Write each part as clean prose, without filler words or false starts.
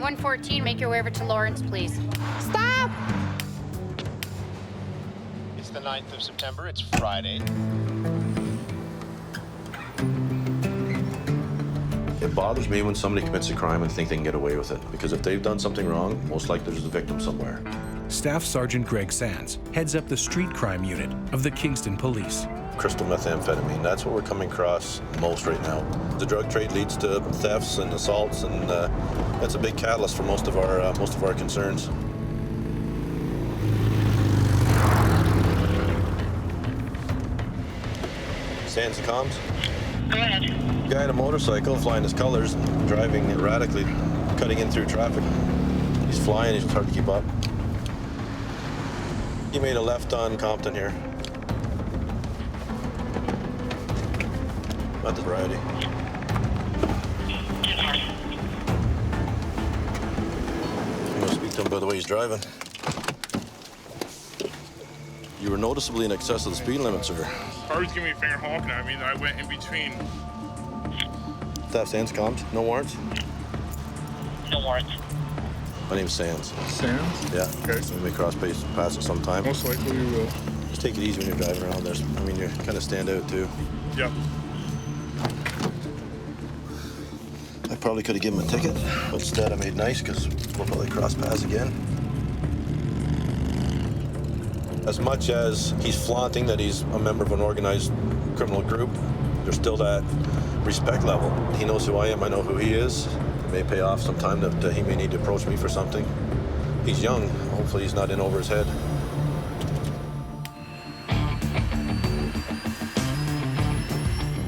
114, make your way over to Lawrence, please. Stop! It's the 9th of September, it's Friday. It bothers me when somebody commits a crime and think they can get away with it, because if they've done something wrong, most likely there's a victim somewhere. Staff Sergeant Greg Sands heads up the street crime unit of the Kingston Police. Crystal methamphetamine, that's what we're coming across most right now. The drug trade leads to thefts and assaults, and that's a big catalyst for most of our concerns. Sands and comms? Go ahead. Guy on a motorcycle flying his colors, driving erratically, cutting in through traffic. He's flying, it's hard to keep up. He made a left on Compton here. Not the variety. I'm gonna speak to him by the way he's driving. You were noticeably in excess of the speed limit, sir. Car was giving me finger honking at me, and I went in between. Staff Sands comms, no warrants? No warrants. My name's Sands. Sands? Yeah. Okay. We may cross paths at some time. Most likely we will. Just take it easy when you're driving around there. I mean, you kind of stand out too. Yep. I probably could have given him a ticket, but instead I made nice because we'll probably cross paths again. As much as he's flaunting that he's a member of an organized criminal group, there's still that respect level. He knows who I am, I know who he is. It may pay off sometime that he may need to approach me for something. He's young, hopefully he's not in over his head.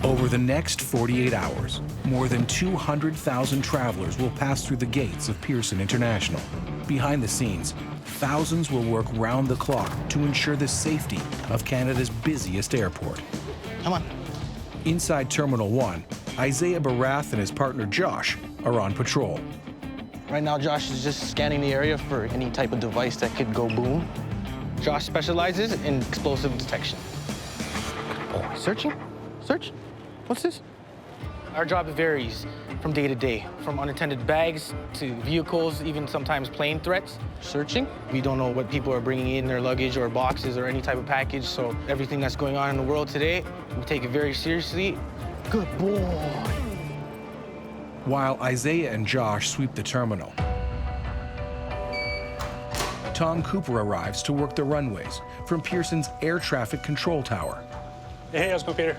Over the next 48 hours, more than 200,000 travelers will pass through the gates of Pearson International. Behind the scenes, thousands will work round the clock to ensure the safety of Canada's busiest airport. Come on. Inside Terminal 1, Isaiah Barath and his partner Josh are on patrol. Right now, Josh is just scanning the area for any type of device that could go boom. Josh specializes in explosive detection. Oh, searching? Search? What's this? Our job varies from day to day, from unattended bags to vehicles, even sometimes plane threats. Searching, we don't know what people are bringing in their luggage or boxes or any type of package, so everything that's going on in the world today, we take it very seriously. Good boy. While Isaiah and Josh sweep the terminal, Tom Cooper arrives to work the runways from Pearson's air traffic control tower. Hey, how's it going, Peter?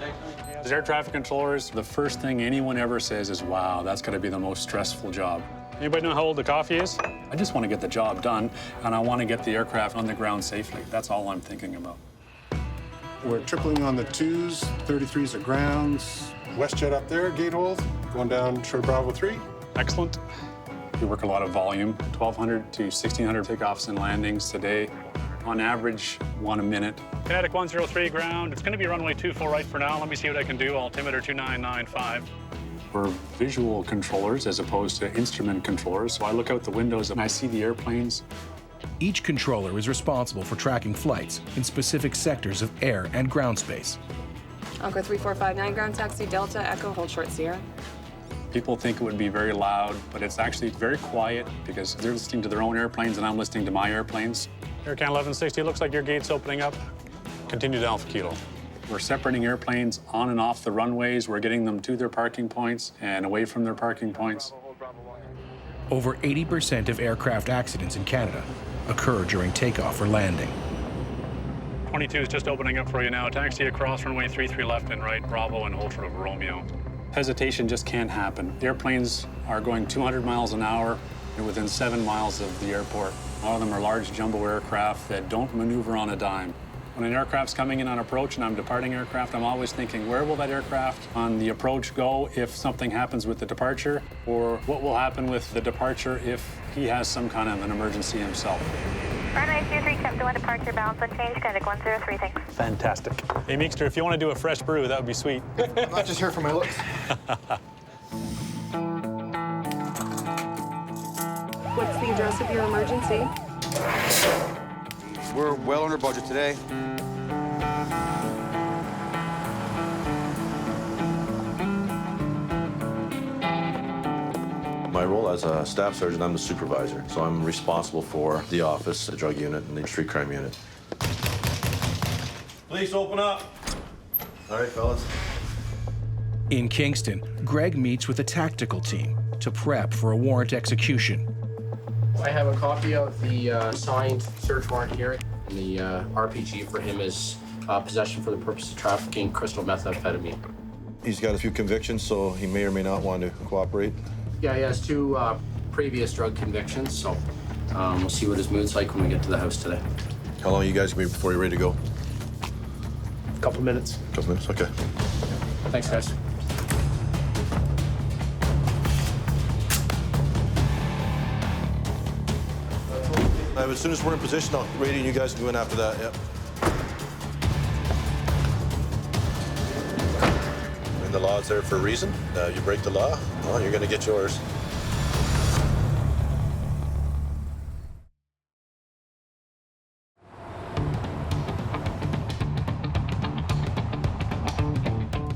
As air traffic controllers, the first thing anyone ever says is, wow, that's got to be the most stressful job. Anybody know how old the coffee is? I just want to get the job done, and I want to get the aircraft on the ground safely. That's all I'm thinking about. We're tripling on the 2s, 33s at grounds. WestJet up there, gate hold, going down short Bravo 3. Excellent. We work a lot of volume, 1,200 to 1,600 takeoffs and landings today. On average, 1 a minute. Kinetic 103 ground. It's going to be runway 24 right for now. Let me see what I can do. Altimeter 2995. We're visual controllers as opposed to instrument controllers. So I look out the windows and I see the airplanes. Each controller is responsible for tracking flights in specific sectors of air and ground space. Anchor 3459, ground taxi, Delta, Echo, hold short Sierra. People think it would be very loud, but it's actually very quiet because they're listening to their own airplanes and I'm listening to my airplanes. Aircan 1160, looks like your gate's opening up. Continue to Alpha Kilo. We're separating airplanes on and off the runways. We're getting them to their parking points and away from their parking points. Over 80% of aircraft accidents in Canada occur during takeoff or landing. 22 is just opening up for you now. Taxi across runway 33 left and right, Bravo and hold for Romeo. Hesitation just can't happen. The airplanes are going 200 miles an hour and within 7 miles of the airport. A lot of them are large jumbo aircraft that don't maneuver on a dime. When an aircraft's coming in on approach and I'm departing aircraft, I'm always thinking, where will that aircraft on the approach go if something happens with the departure? Or what will happen with the departure if he has some kind of an emergency himself? Runway 23, Captain 1, departure, balance unchanged, Kinetic 103, thanks. Fantastic. Hey, Meekster, if you want to do a fresh brew, that would be sweet. I'm not just here for my looks. What's the address of your emergency? We're well under budget today. My role as a staff sergeant, I'm the supervisor. So I'm responsible for the office, the drug unit, and the street crime unit. Police, open up. All right, fellas. In Kingston, Greg meets with a tactical team to prep for a warrant execution. I have a copy of the signed search warrant here. And the RPG for him is possession for the purpose of trafficking crystal methamphetamine. He's got a few convictions, so he may or may not want to cooperate. Yeah, he has 2 previous drug convictions, so we'll see what his mood's like when we get to the house today. How long are you guys gonna be before you're ready to go? A couple minutes. Couple minutes, okay. Thanks, guys. As soon as we're in position, I'll radio you guys can go in after that, yep. And the law's there for a reason. You break the law, well, you're gonna get yours.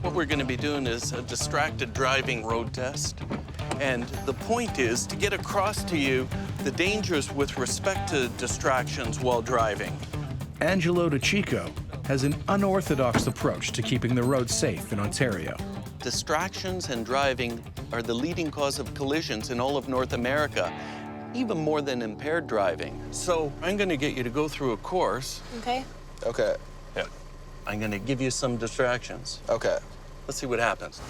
What we're going to be doing is a distracted driving road test. And the point is to get across to you the dangers with respect to distractions while driving. Angelo DeChico has an unorthodox approach to keeping the road safe in Ontario. Distractions and driving are the leading cause of collisions in all of North America, even more than impaired driving. So I'm going to get you to go through a course. Okay. Okay. Yeah. I'm going to give you some distractions. Okay. Let's see what happens.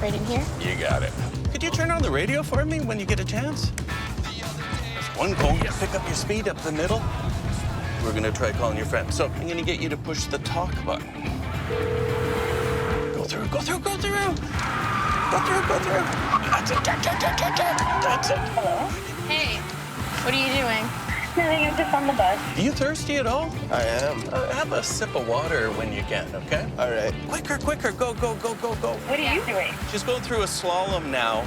Right in here? You got it. Could you turn on the radio for me when you get a chance? There's one cone. Pick up your speed up the middle. We're going to try calling your friend. So I'm going to get you to push the talk button. Go through, go through, go through. Go through, go through. That's it. That's it. Hello? Hey, what are you doing? Nothing, I'm just on the bus. Are you thirsty at all? I am. Have a sip of water when you can, okay? All right. Quicker, quicker. Go, go, go, go, go. What are you doing? She's going through a slalom now.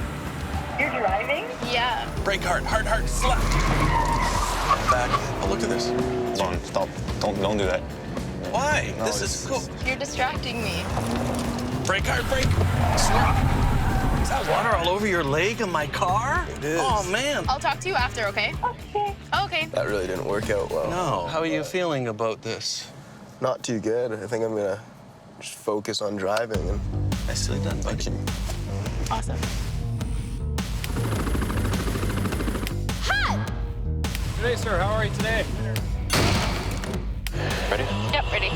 You're driving? Yeah. Brake hard, hard, hard. Slap. Back. Oh, look at this. Don't stop. Don't do that. Why? No, this is cool. You're distracting me. Brake hard, brake. Slap. Is that water all over your leg in my car? It is. Oh, man. I'll talk to you after, okay? Okay. Okay. That really didn't work out well. No. How are you feeling about this? Not too good. I think I'm gonna just focus on driving and Nicely done, buddy. Awesome. Hot! Hey, sir, how are you today? Ready? Yep, ready.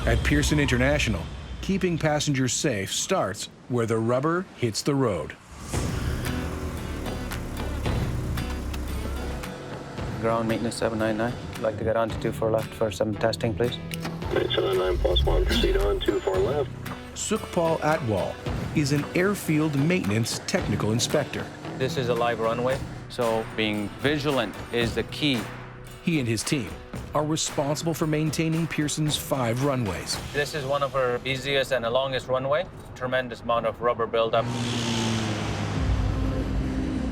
At Pearson International, keeping passengers safe starts where the rubber hits the road. Ground maintenance 799. I'd like to get on to 24 left for some testing, please. 799+1, proceed on 24 left. Sukhpal Atwal is an airfield maintenance technical inspector. This is a live runway, so being vigilant is the key. He and his team are responsible for maintaining Pearson's 5 runways. This is one of our easiest and the longest runway. Tremendous amount of rubber buildup.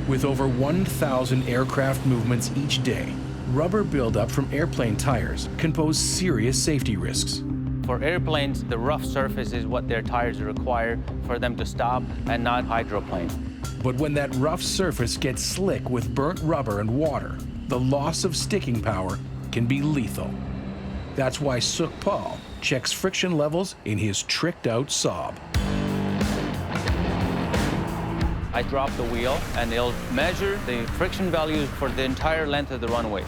With over 1,000 aircraft movements each day, rubber buildup from airplane tires can pose serious safety risks. For airplanes, the rough surface is what their tires require for them to stop, and not hydroplane. But when that rough surface gets slick with burnt rubber and water, the loss of sticking power can be lethal. That's why Sukhpal checks friction levels in his tricked-out Saab. I drop the wheel, and they'll measure the friction values for the entire length of the runway.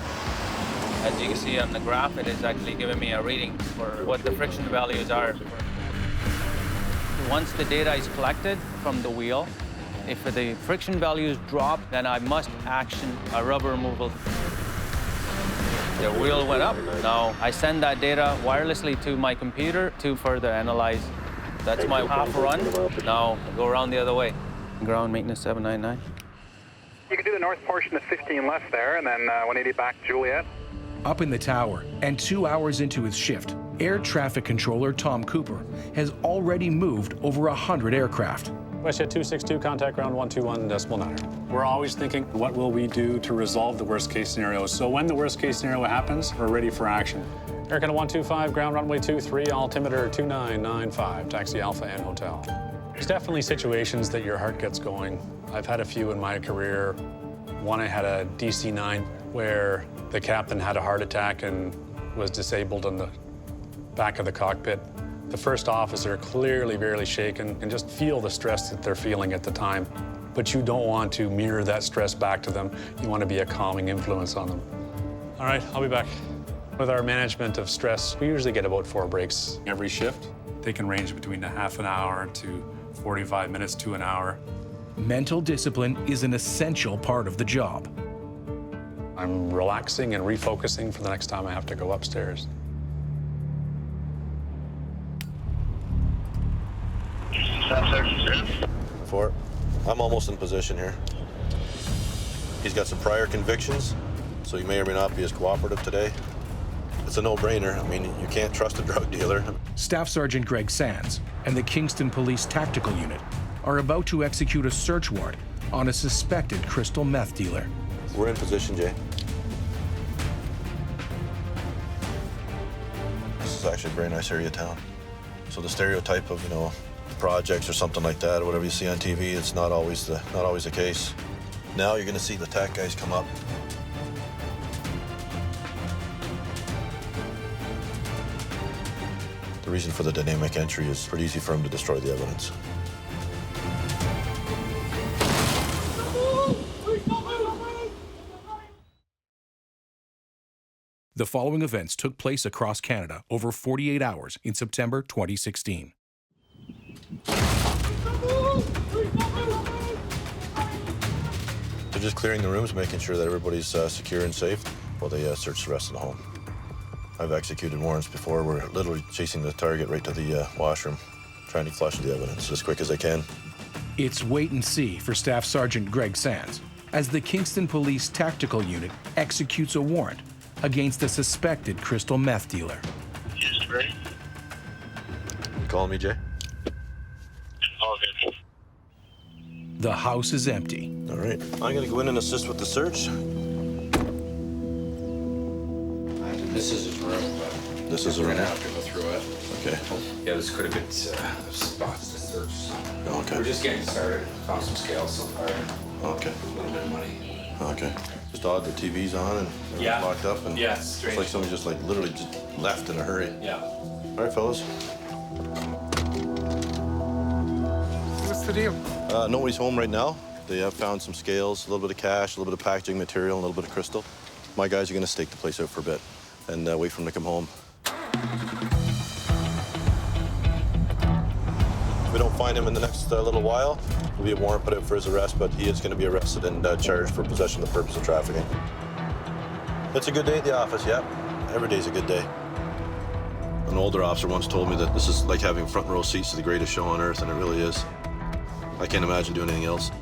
As you can see on the graph, it is actually giving me a reading for what the friction values are. Once the data is collected from the wheel, if the friction values drop, then I must action a rubber removal. The wheel went up. Now I send that data wirelessly to my computer to further analyze. That's my half run. Now go around the other way. Ground maintenance 799. You can do the north portion of 15 left there, and then 180 back Juliet. Up in the tower, and 2 hours into his shift, air traffic controller Tom Cooper has already moved over 100 aircraft. WestJet 262, contact ground 121.9. We're always thinking, what will we do to resolve the worst case scenario? So when the worst case scenario happens, we're ready for action. American 125, ground runway 23, altimeter 2995, taxi Alpha and hotel. There's definitely situations that your heart gets going. I've had a few in my career. One, I had a DC-9 where the captain had a heart attack and was disabled in the back of the cockpit. The first officer clearly barely shaken and just feel the stress that they're feeling at the time. But you don't want to mirror that stress back to them. You want to be a calming influence on them. All right, I'll be back. With our management of stress, we usually get about 4 breaks every shift. They can range between a half an hour to 45 minutes to an hour. Mental discipline is an essential part of the job. I'm relaxing and refocusing for the next time I have to go upstairs. Fort, I'm almost in position here. He's got some prior convictions, so he may or may not be as cooperative today. It's a no-brainer. I mean, you can't trust a drug dealer. Staff Sergeant Greg Sands and the Kingston Police Tactical Unit are about to execute a search warrant on a suspected crystal meth dealer. We're in position, Jay. This is actually a very nice area of town. So the stereotype of, projects or something like that, or whatever you see on TV, it's not always the case. Now you're going to see the TAC guys come up. The reason for the dynamic entry is pretty easy for him to destroy the evidence. The following events took place across Canada over 48 hours in September 2016. They're just clearing the rooms, making sure that everybody's secure and safe while they search the rest of the home. I've executed warrants before. We're literally chasing the target right to the washroom, trying to flush the evidence as quick as I can. It's wait and see for Staff Sergeant Greg Sands as the Kingston Police Tactical Unit executes a warrant against a suspected crystal meth dealer. Just ready? You calling me, Jay? All good. The house is empty. All right. I'm going to go in and assist with the search. This is his room, but This is a we're room? gonna have to go through it. Okay. Yeah, there's quite a bit spots to search. Okay. We're just getting started. Found some scales so far. Okay. A little bit of money. Okay. Just odd the TV's on and Yeah. locked up, and Yeah, it's it's strange. like somebody just literally just left in a hurry. Yeah. All right, fellas. What's the deal? Nobody's home right now. They have found some scales, a little bit of cash, a little bit of packaging material, and a little bit of crystal. My guys are going to stake the place out for a bit and wait for him to come home. If we don't find him in the next little while, there'll be a warrant put out for his arrest, but he is going to be arrested and charged for possession of the purpose of trafficking. It's a good day at the office, yeah. Every day's a good day. An older officer once told me that this is like having front row seats to the greatest show on earth, and it really is. I can't imagine doing anything else.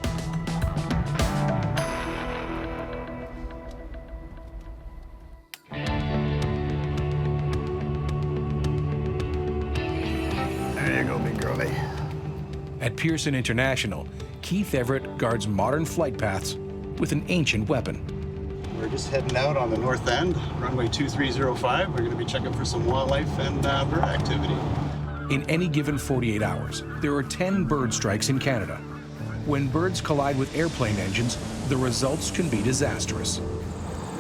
There you go, big girlie. At Pearson International, Keith Everett guards modern flight paths with an ancient weapon. We're just heading out on the north end, runway 2305. We're going to be checking for some wildlife and bird activity. In any given 48 hours, there are 10 bird strikes in Canada. When birds collide with airplane engines, the results can be disastrous.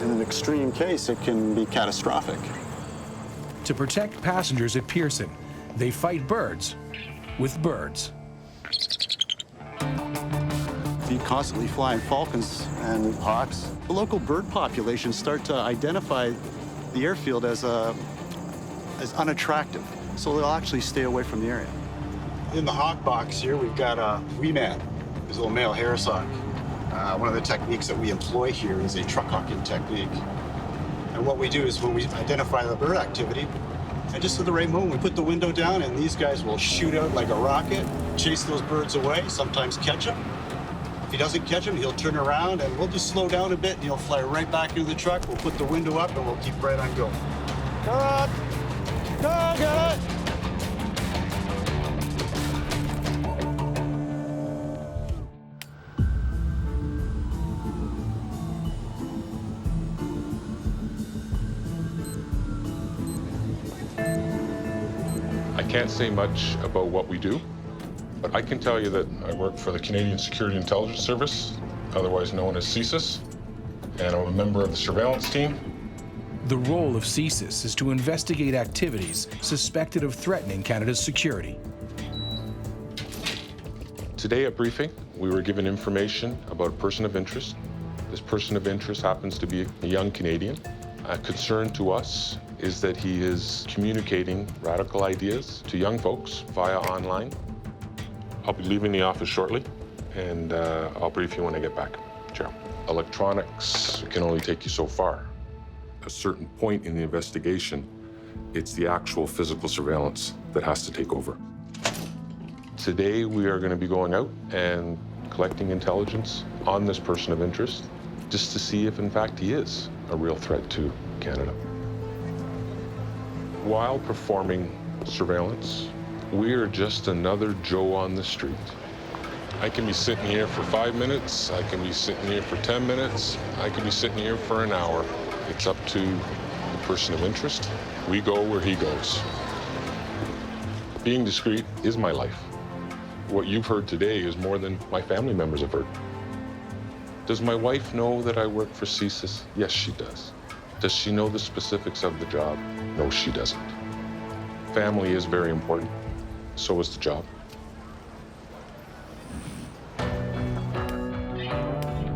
In an extreme case, it can be catastrophic. To protect passengers at Pearson, they fight birds with birds. If you constantly flying falcons and hawks, the local bird populations start to identify the airfield as unattractive, so they'll actually stay away from the area. In the hawk box here, we've got a wee man, his little male harris hawk. One of the techniques that we employ here is a truck hawking technique. And what we do is when we identify the bird activity, and just at the right moment, we put the window down and these guys will shoot out like a rocket, chase those birds away, sometimes catch them. If he doesn't catch them, he'll turn around and we'll just slow down a bit and he'll fly right back into the truck. We'll put the window up and we'll keep right on going. Cut! Cut! can't say much about what we do, but I can tell you that I work for the Canadian Security Intelligence Service, otherwise known as CSIS, and I'm a member of the surveillance team. The role of CSIS is to investigate activities suspected of threatening Canada's security. Today at briefing, we were given information about a person of interest. This person of interest happens to be a young Canadian. A concern to us is that he is communicating radical ideas to young folks via online. I'll be leaving the office shortly, and I'll brief you when I get back. Ciao. Electronics can only take you so far. At a certain point in the investigation, it's the actual physical surveillance that has to take over. Today, we are going to be going out and collecting intelligence on this person of interest, just to see if, in fact, he is a real threat to Canada. While performing surveillance, we are just another Joe on the street. I can be sitting here for 5 minutes, I can be sitting here for 10 minutes, I can be sitting here for an hour. It's up to the person of interest. We go where he goes. Being discreet is my life. What you've heard today is more than my family members have heard. Does my wife know that I work for CSIS? Yes, she does. Does she know the specifics of the job? No, she doesn't. Family is very important. So is the job.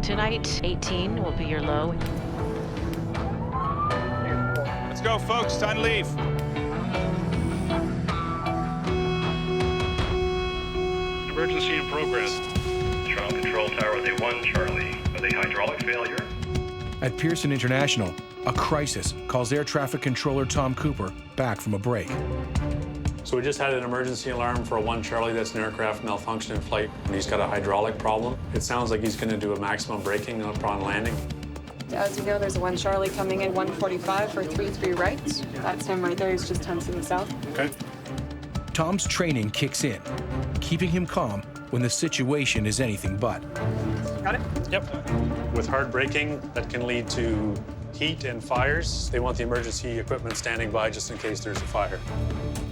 Tonight, 18 will be your low. Let's go, folks. Time to leave. Emergency in progress. Ground control tower, they 1 Charlie. Are they hydraulic failure? At Pearson International, a crisis calls air traffic controller Tom Cooper back from a break. So we just had an emergency alarm for a 1 Charlie that's an aircraft malfunction in flight, and he's got a hydraulic problem. It sounds like he's going to do a maximum braking upon landing. As you know, there's a 1 Charlie coming in 145 for 33 right. That's him right there. He's just 10 to the south. Okay. Tom's training kicks in, keeping him calm when the situation is anything but. Got it? Yep. With hard braking, that can lead to heat and fires. They want the emergency equipment standing by just in case there's a fire.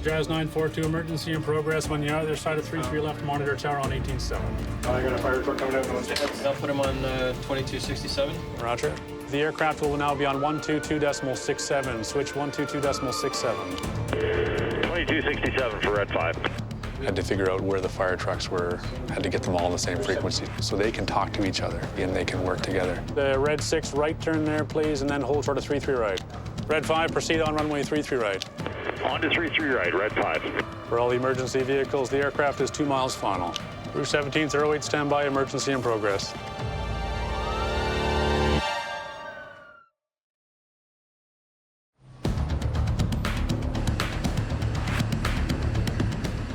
Jazz 942, emergency in progress. When you're on the other side of 33 left, monitor tower on 18.7. I got a fire truck coming out. I'll put him on 2267. Roger. The aircraft will now be on 122.67. Switch 122.67. 2267 for Red 5. Had to figure out where the fire trucks were, had to get them all on the same frequency so they can talk to each other and they can work together. The Red 6 right turn there, please, and then hold short of 33 right. Red 5, proceed on runway 33 right. On to 33 right, Red 5. For all the emergency vehicles, the aircraft is 2 miles final. Route 1708, standby, emergency in progress.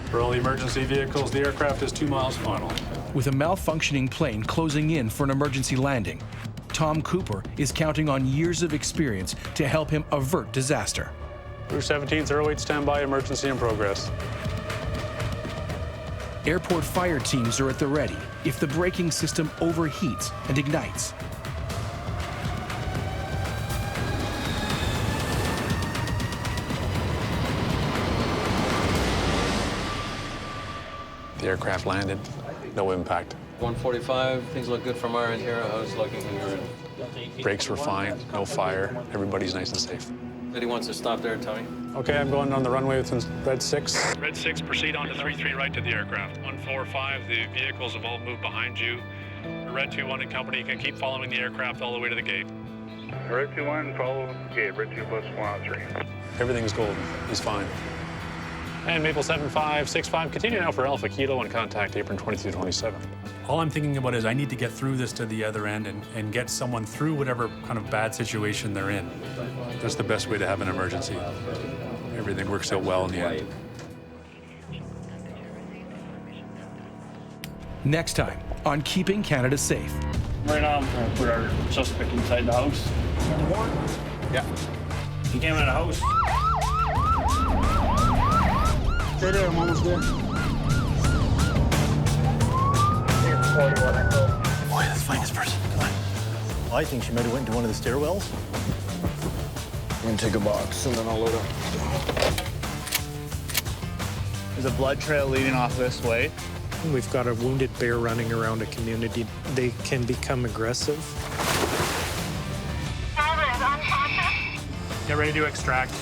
For all the emergency vehicles, the aircraft is 2 miles final. With a malfunctioning plane closing in for an emergency landing, Tom Cooper is counting on years of experience to help him avert disaster. Route 1708, standby, emergency in progress. Airport fire teams are at the ready if the braking system overheats and ignites. The aircraft landed, no impact. 145, things look good from our end here. I was looking here. Brakes were fine, no fire. Everybody's nice and safe. He wants to stop there, Tony. Okay, I'm going on the runway with Red 6. Red 6, proceed on to 33 right to the aircraft. 145, the vehicles have all moved behind you. Red 21 and company, you can keep following the aircraft all the way to the gate. Red 21, follow the gate. Red 2 plus 103. Everything's golden. He's fine. And Maple 7565, continue now for Alpha Kilo and contact apron 2227. All I'm thinking about is I need to get through this to the other end and get someone through whatever kind of bad situation they're in. That's the best way to have an emergency. Everything works out well in the end. Next time on Keeping Canada Safe. Right now, I'm going to put our suspect inside the house. Yeah. He came out of the house. Stay there, I'm almost there. Boy, let's find this person. Come on. I think she might have went into one of the stairwells. I'm gonna take a box and then I'll load up. a blood trail leading off this way. We've got a wounded bear running around a community. They can become aggressive. Get ready to extract.